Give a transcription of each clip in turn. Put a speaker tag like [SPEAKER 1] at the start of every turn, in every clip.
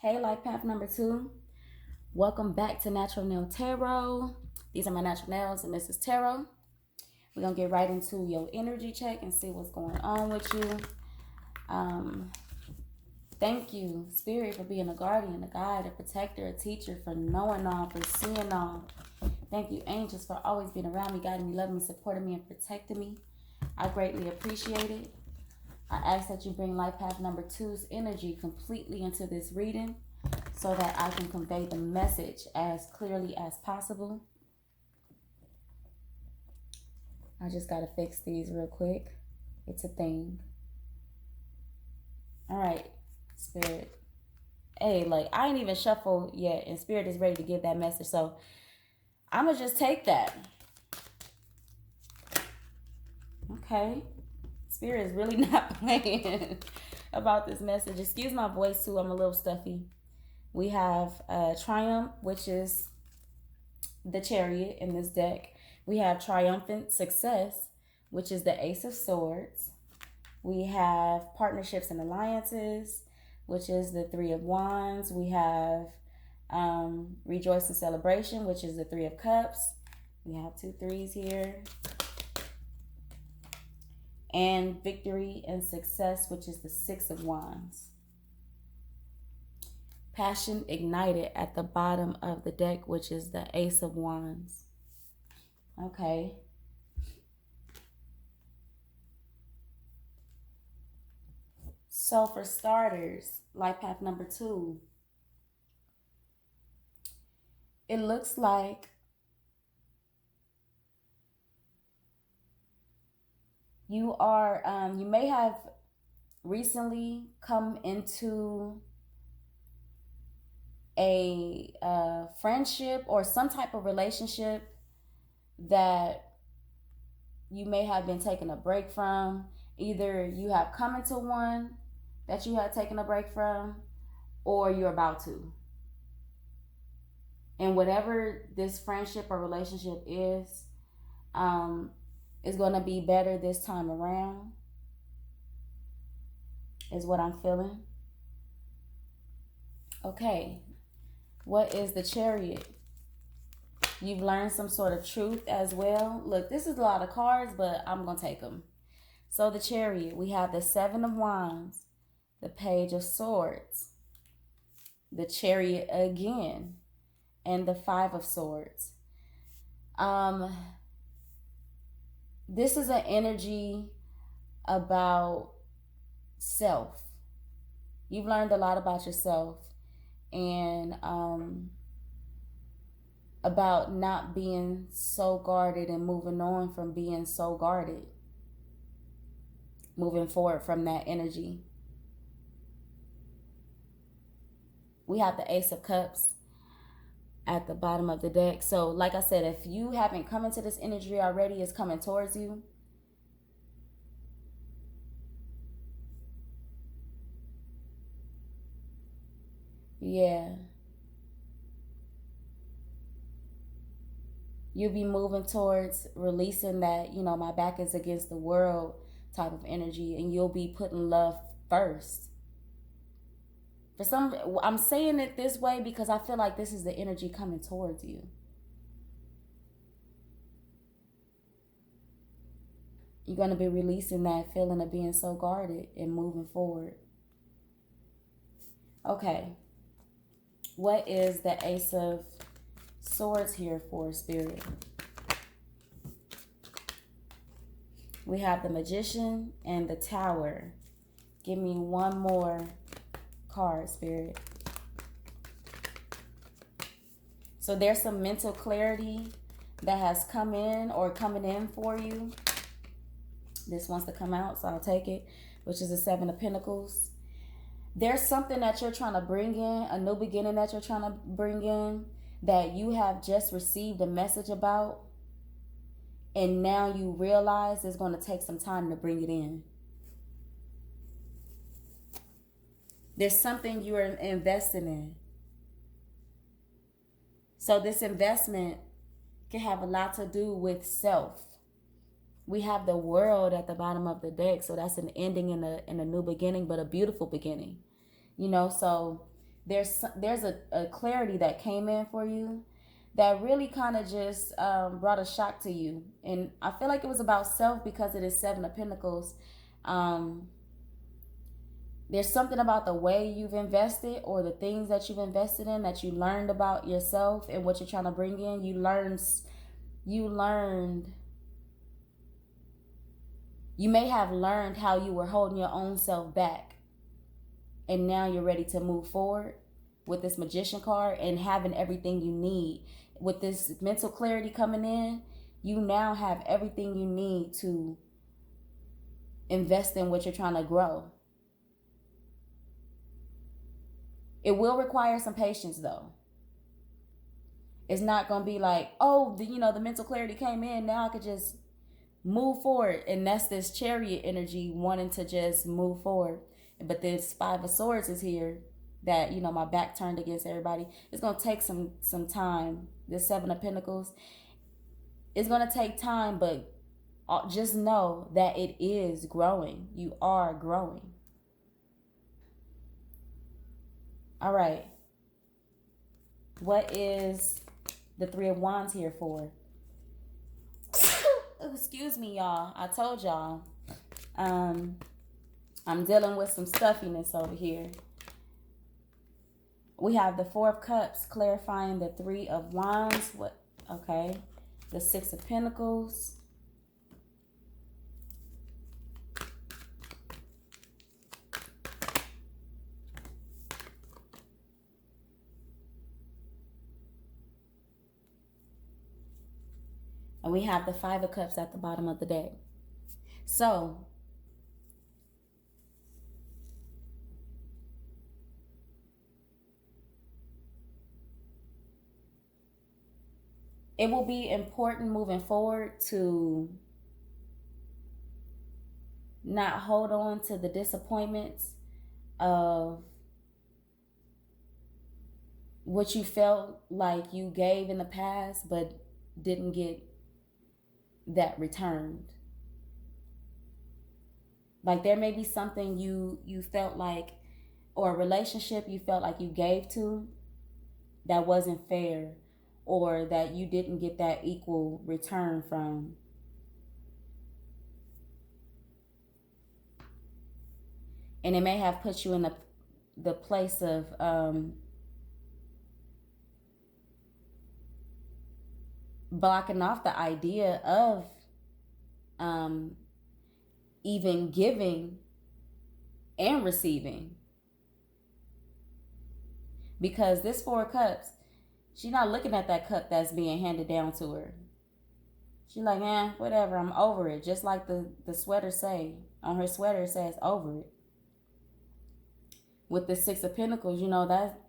[SPEAKER 1] Hey, life path number 2. Welcome back to Natural Nail Tarot. These are my natural nails, and this is Tarot. We're going to get right into your energy check and see what's going on with you. Thank you, Spirit, for being a guardian, a guide, a protector, a teacher, for knowing all, for seeing all. Thank you, angels, for always being around me, guiding me, loving me, supporting me, and protecting me. I greatly appreciate it. I ask that you bring life path number 2's energy completely into this reading so that I can convey the message as clearly as possible. I just got to fix these real quick. It's a thing. All right, Spirit. Hey, like, I ain't even shuffled yet, and Spirit is ready to give that message. So I'm going to just take that. Okay. Spirit is really not playing about this message. Excuse my voice, too. I'm a little stuffy. We have Triumph, which is the Chariot in this deck. We have Triumphant Success, which is the Ace of Swords. We have Partnerships and Alliances, which is the Three of Wands. We have Rejoice and Celebration, which is the Three of Cups. We have 2 threes here. And Victory and Success, which is the Six of Wands. Passion Ignited at the bottom of the deck, which is the Ace of Wands. Okay. So for starters, life path number 2, it looks like you may have recently come into a friendship or some type of relationship that you may have been taking a break from. Either you have come into one that you had taken a break from, or you're about to. And whatever this friendship or relationship is going to be better this time around, is what I'm feeling. Okay, what is the Chariot? You've learned some sort of truth as well. Look, this is a lot of cards, but I'm going to take them. So the Chariot, we have the Seven of Wands, the Page of Swords, the Chariot again, and the Five of Swords. This is an energy about self. You've learned a lot about yourself, and about not being so guarded and moving on from being so guarded. Moving forward from that energy. We have the Ace of Cups at the bottom of the deck. So like I said, if you haven't come into this energy already, it's coming towards you. Yeah. You'll be moving towards releasing that, my back is against the world type of energy, and you'll be putting love first. I'm saying it this way because I feel like this is the energy coming towards you. You're going to be releasing that feeling of being so guarded and moving forward. Okay. What is the Ace of Swords here for, Spirit? We have the Magician and the Tower. Give me one more card, Spirit. So there's some mental clarity that has come in or coming in for you. This wants to come out, so I'll take it, which is the Seven of Pentacles. There's something that you're trying to bring in, a new beginning that you're trying to bring in, that you have just received a message about, and now you realize it's going to take some time to bring it in. There's something you're investing in. So this investment can have a lot to do with self. We have the World at the bottom of the deck, so that's an ending and a new beginning, but a beautiful beginning. So there's a clarity that came in for you that really kind of just brought a shock to you. And I feel like it was about self because it is Seven of Pentacles. Um, there's something about the way you've invested or the things that you've invested in that you learned about yourself and what you're trying to bring in. You may have learned how you were holding your own self back, and now you're ready to move forward with this Magician card and having everything you need. With this mental clarity coming in, you now have everything you need to invest in what you're trying to grow. It will require some patience though. It's not going to be like, oh, the mental clarity came in, now I could just move forward. And that's this Chariot energy wanting to just move forward. But this Five of Swords is here that, my back turned against everybody. It's going to take some time. This Seven of Pentacles, it's going to take time, but just know that it is growing. You are growing. All right. What is the Three of Wands here for? Excuse me, y'all. I told y'all. I'm dealing with some stuffiness over here. We have the Four of Cups clarifying the Three of Wands. Okay. The Six of Pentacles. And we have the Five of Cups at the bottom of the deck. So, it will be important moving forward to not hold on to the disappointments of what you felt like you gave in the past but didn't get that returned. Like there may be something you felt like, or a relationship you felt like you gave to that wasn't fair, or that you didn't get that equal return from. And it may have put you in the place of blocking off the idea of even giving and receiving. Because this Four of Cups, she's not looking at that cup that's being handed down to her. She's like, whatever, I'm over it. Just like the sweater say. On her sweater it says over it. With the Six of Pentacles,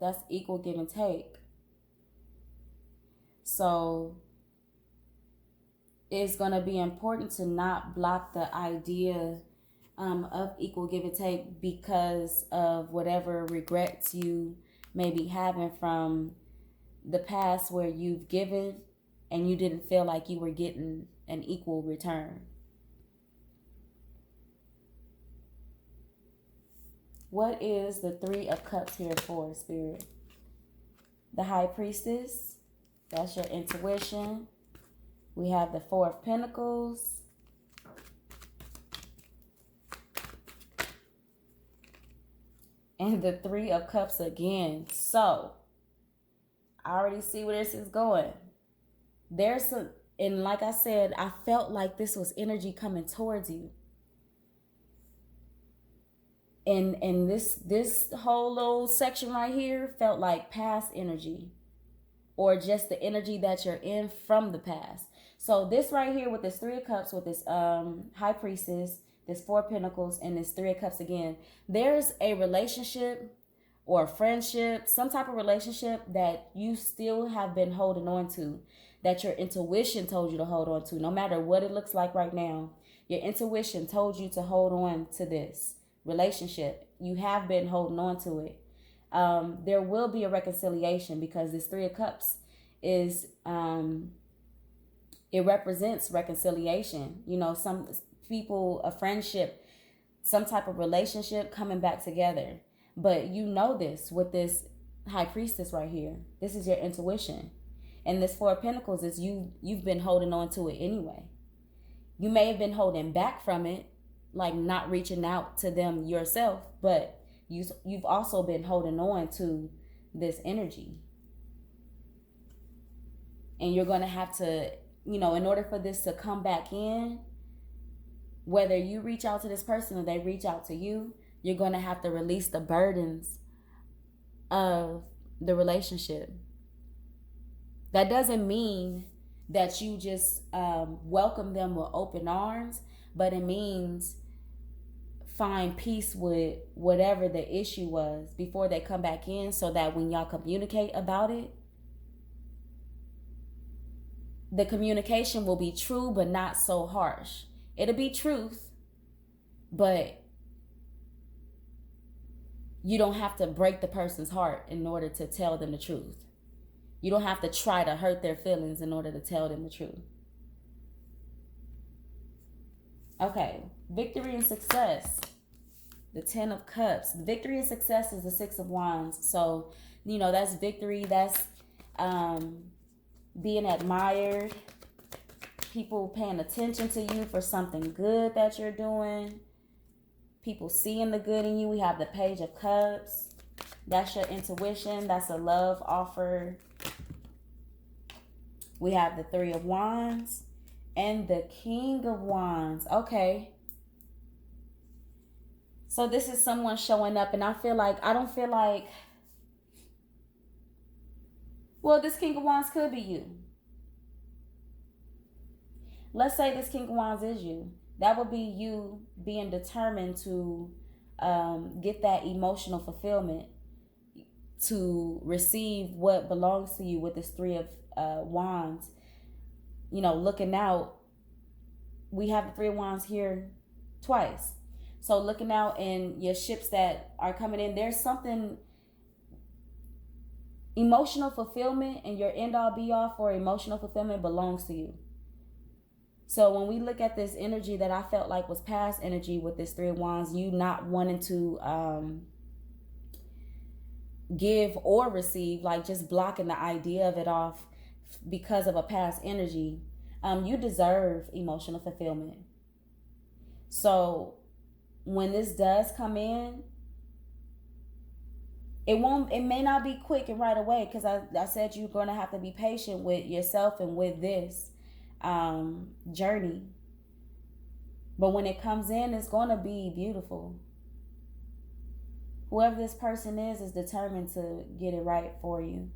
[SPEAKER 1] that's equal give and take. So it's going to be important to not block the idea of equal give and take because of whatever regrets you may be having from the past where you've given and you didn't feel like you were getting an equal return. What is the Three of Cups here for, Spirit? The High Priestess. That's your intuition. We have the Four of Pentacles. And the Three of Cups again. So, I already see where this is going. And like I said, I felt like this was energy coming towards you. And this whole little section right here felt like past energy, or just the energy that you're in from the past. So this right here with this Three of Cups, with this High Priestess, this Four of Pentacles, and this Three of Cups again, there's a relationship or a friendship, some type of relationship that you still have been holding on to, that your intuition told you to hold on to. No matter what it looks like right now, your intuition told you to hold on to this relationship. You have been holding on to it. There will be a reconciliation because this Three of Cups is it represents reconciliation. Some people, a friendship, some type of relationship coming back together. But this with this High Priestess right here. This is your intuition. And this Four of Pentacles is you've been holding on to it anyway. You may have been holding back from it, like not reaching out to them yourself, but you've also been holding on to this energy. And you're going to have to, in order for this to come back in, whether you reach out to this person or they reach out to you, you're going to have to release the burdens of the relationship. That doesn't mean that you just welcome them with open arms, but it means find peace with whatever the issue was before they come back in, so that when y'all communicate about it, the communication will be true but not so harsh. It'll be truth, but you don't have to break the person's heart in order to tell them the truth. You don't have to try to hurt their feelings in order to tell them the truth. Okay, victory and success. The 10 of Cups. Victory and success is the 6 of Wands. So, that's victory. That's being admired. People paying attention to you for something good that you're doing. People seeing the good in you. We have the Page of Cups. That's your intuition. That's a love offer. We have the 3 of Wands and the King of Wands. Okay. So this is someone showing up, and I don't feel like, well, this King of Wands could be you. Let's say this King of Wands is you. That would be you being determined to get that emotional fulfillment, to receive what belongs to you with this 3 of Wands. Looking out. We have the 3 of Wands here twice. So looking out in your ships that are coming in, there's something, emotional fulfillment, and your end all be all for emotional fulfillment belongs to you. So when we look at this energy that I felt like was past energy with this 3 of Wands, you not wanting to give or receive, like just blocking the idea of it off because of a past energy, you deserve emotional fulfillment. So when this does come in, it may not be quick and right away, because I said you're going to have to be patient with yourself and with this journey. But when it comes in, it's going to be beautiful. Whoever this person is determined to get it right for you.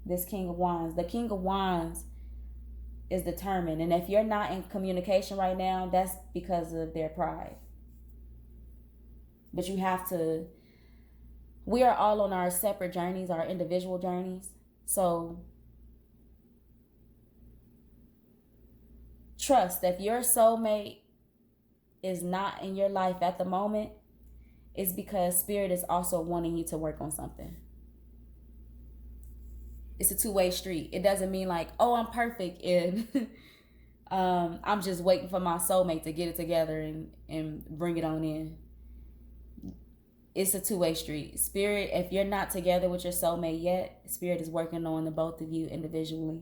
[SPEAKER 1] This King of Wands. The King of Wands is determined. And if you're not in communication right now, that's because of their pride. But you have to, we are all on our separate journeys, our individual journeys. So trust that if your soulmate is not in your life at the moment, it's because Spirit is also wanting you to work on something. It's a two-way street. It doesn't mean like, oh, I'm perfect and I'm just waiting for my soulmate to get it together and bring it on in. It's a two-way street. Spirit, if you're not together with your soulmate yet, Spirit is working on the both of you individually.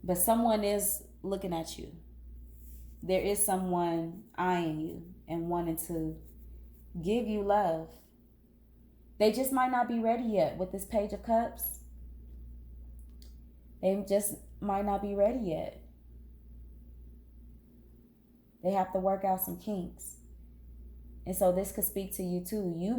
[SPEAKER 1] But someone is looking at you. There is someone eyeing you and wanting to give you love. They just might not be ready yet with this Page of Cups. They just might not be ready yet. They have to work out some kinks. And so this could speak to you too. You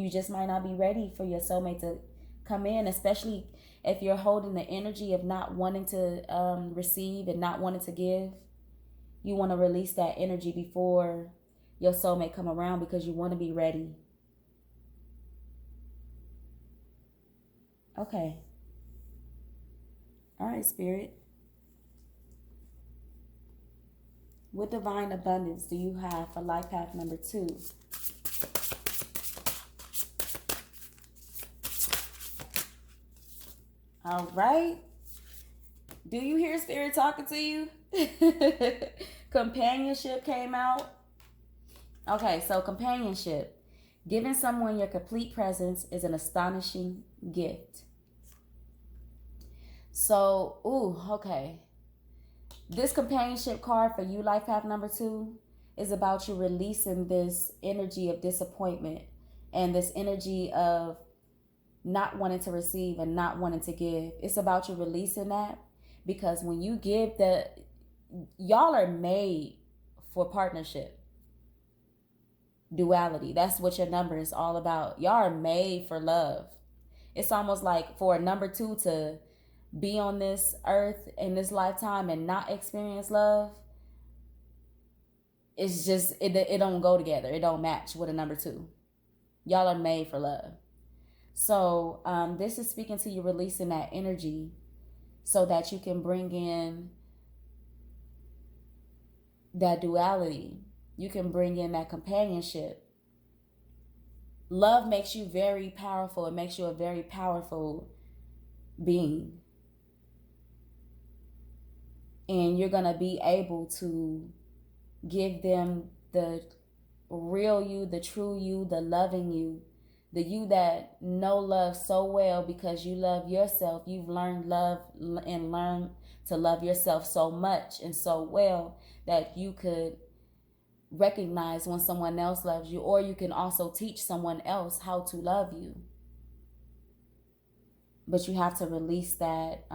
[SPEAKER 1] just might not be ready for your soulmate to come in, especially if you're holding the energy of not wanting to receive and not wanting to give. You want to release that energy before your soulmate come around because you want to be ready. Okay. All right, Spirit. What divine abundance do you have for life path number 2? All right. Do you hear Spirit talking to you? Companionship came out. Okay, so companionship. Giving someone your complete presence is an astonishing gift. So, ooh, okay. This companionship card for you, life path number 2, is about you releasing this energy of disappointment and this energy of not wanting to receive and not wanting to give. It's about you releasing that, because when you give, y'all are made for partnership, duality. That's what your number is all about. Y'all are made for love. It's almost like for a number 2 to be on this earth in this lifetime and not experience love, it's just it don't go together. It don't match with a number 2. Y'all are made for love. So this is speaking to you, releasing that energy so that you can bring in that duality. You can bring in that companionship. Love makes you very powerful. It makes you a very powerful being. And you're going to be able to give them the real you, the true you, the loving you, the you that know love so well because you love yourself. You've learned love and learned to love yourself so much and so well that you could recognize when someone else loves you, or you can also teach someone else how to love you. But you have to release that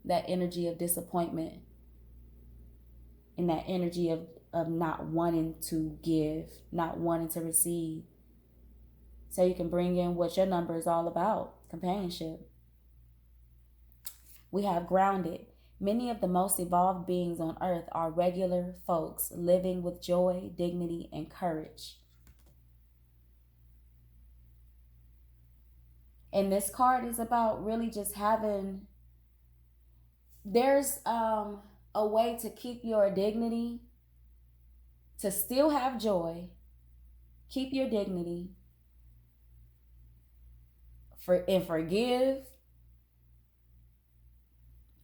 [SPEAKER 1] that energy of disappointment and that energy of not wanting to give, not wanting to receive. So you can bring in what your number is all about, companionship. We have grounded. Many of the most evolved beings on earth are regular folks living with joy, dignity, and courage. And this card is about really just having, there's a way to keep your dignity, to still have joy, keep your dignity, and forgive,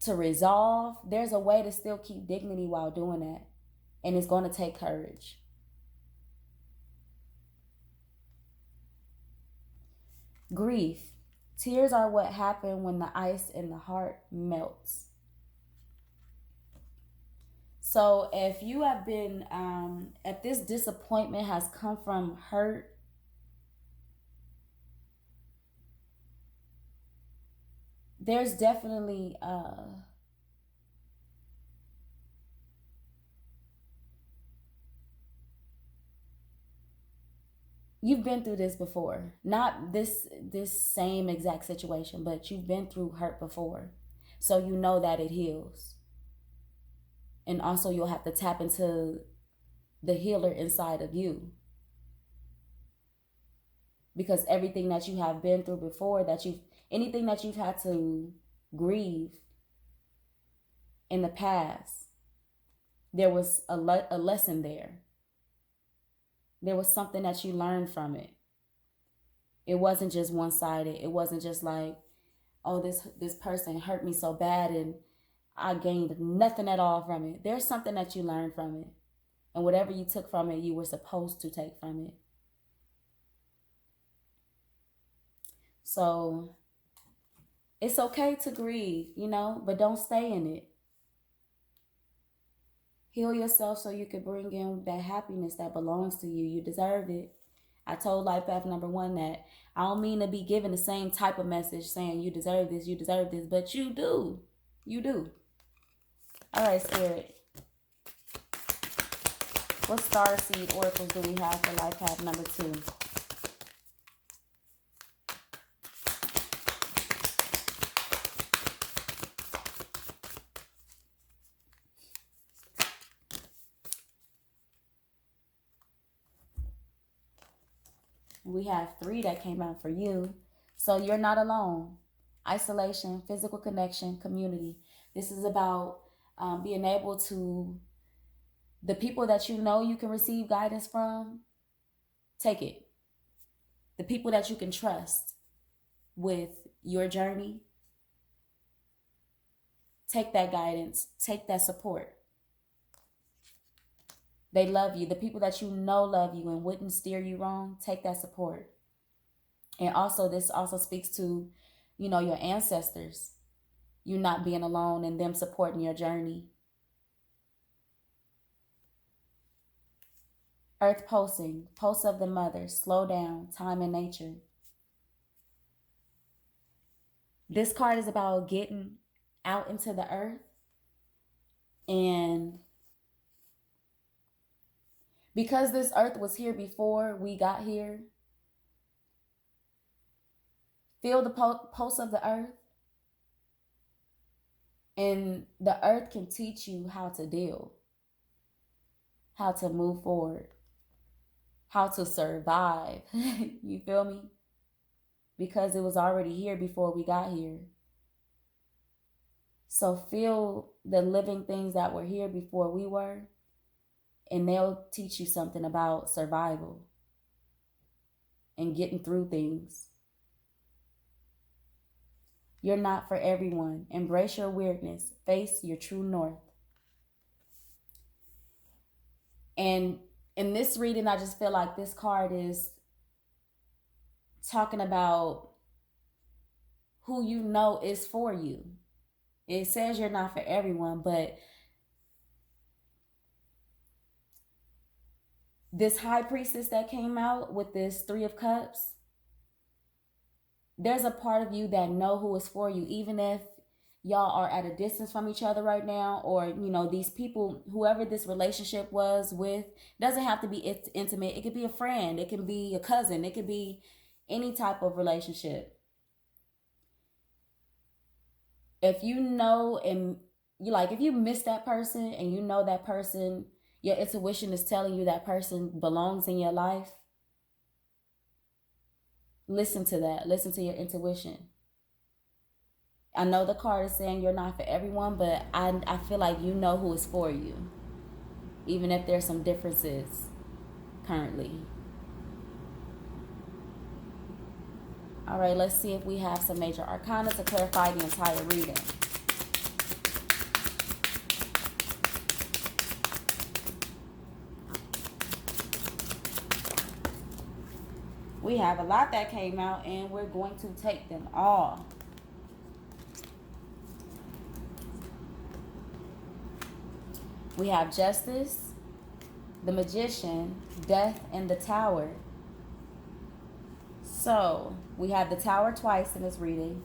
[SPEAKER 1] to resolve. There's a way to still keep dignity while doing that. And it's going to take courage. Grief. Tears are what happen when the ice in the heart melts. So if you have been, if this disappointment has come from hurt, there's definitely you've been through this before. Not this same exact situation, but you've been through hurt before. So you know that it heals. And also you'll have to tap into the healer inside of you. Because everything that you have been through before, anything that you've had to grieve in the past, there was a lesson there. There was something that you learned from it. It wasn't just one-sided. It wasn't just like, oh, this person hurt me so bad and I gained nothing at all from it. There's something that you learned from it. And whatever you took from it, you were supposed to take from it. So it's okay to grieve, but don't stay in it. Heal yourself so you can bring in that happiness that belongs to you. You deserve it. I told Life Path number 1 that I don't mean to be giving the same type of message saying you deserve this, but you do. You do. All right, Spirit. What star seed oracles do we have for Life Path number 2? We have 3 that came out for you. So you're not alone. Isolation, physical connection, community. This is about being able to, the people that you know you can receive guidance from, take it. The people that you can trust with your journey, take that guidance, take that support. They love you. The people that you know love you and wouldn't steer you wrong, take that support. And also, this also speaks to, your ancestors, you not being alone and them supporting your journey. Earth pulsing, pulse of the mother, slow down, time and nature. This card is about getting out into the earth, and because this earth was here before we got here, feel the pulse of the earth, and the earth can teach you how to deal, how to move forward, how to survive. You feel me? Because it was already here before we got here. So feel the living things that were here before we were, and they'll teach you something about survival and getting through things. You're not for everyone. Embrace your weirdness. Face your true north. And in this reading, I just feel like this card is talking about who you know is for you. It says you're not for everyone, but this high priestess that came out with this 3 of Cups, there's a part of you that know who is for you, even if y'all are at a distance from each other right now, or these people, whoever this relationship was with, doesn't have to be intimate. It could be a friend, it can be a cousin, it could be any type of relationship. If you know, and if you miss that person and you know that person, your intuition is telling you that person belongs in your life, listen to that. Listen to your intuition. I know the card is saying you're not for everyone, but I feel like you know who is for you, even if there's some differences currently. All right, let's see if we have some major arcana to clarify the entire reading. We have a lot that came out, and we're going to take them all. We have Justice, the Magician, Death, and the Tower. So, we have the Tower twice in this reading.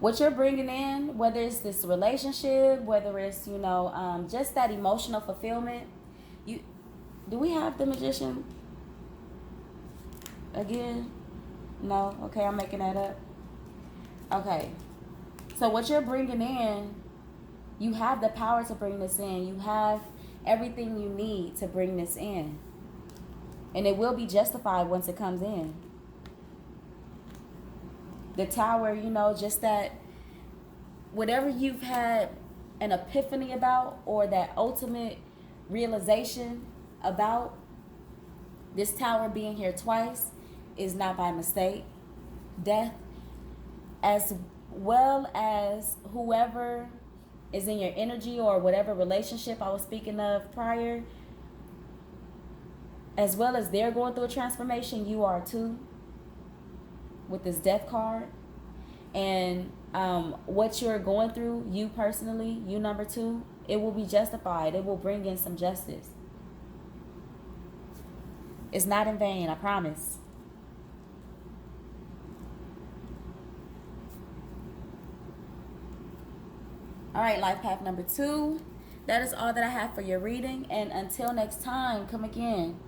[SPEAKER 1] What you're bringing in, whether it's this relationship, whether it's, just that emotional fulfillment. Do we have the Magician again? No? Okay, I'm making that up. Okay. So what you're bringing in, you have the power to bring this in. You have everything you need to bring this in. And it will be justified once it comes in. The Tower, just that whatever you've had an epiphany about, or that ultimate realization about, this Tower being here twice is not by mistake. Death, as well as whoever is in your energy, or whatever relationship I was speaking of prior, as well as they're going through a transformation, you are too, with this Death card. And what you're going through, you personally, you number 2, it will be justified. It will bring in some justice. It's not in vain, I promise. All right, life path number 2. That is all that I have for your reading. And until next time, come again.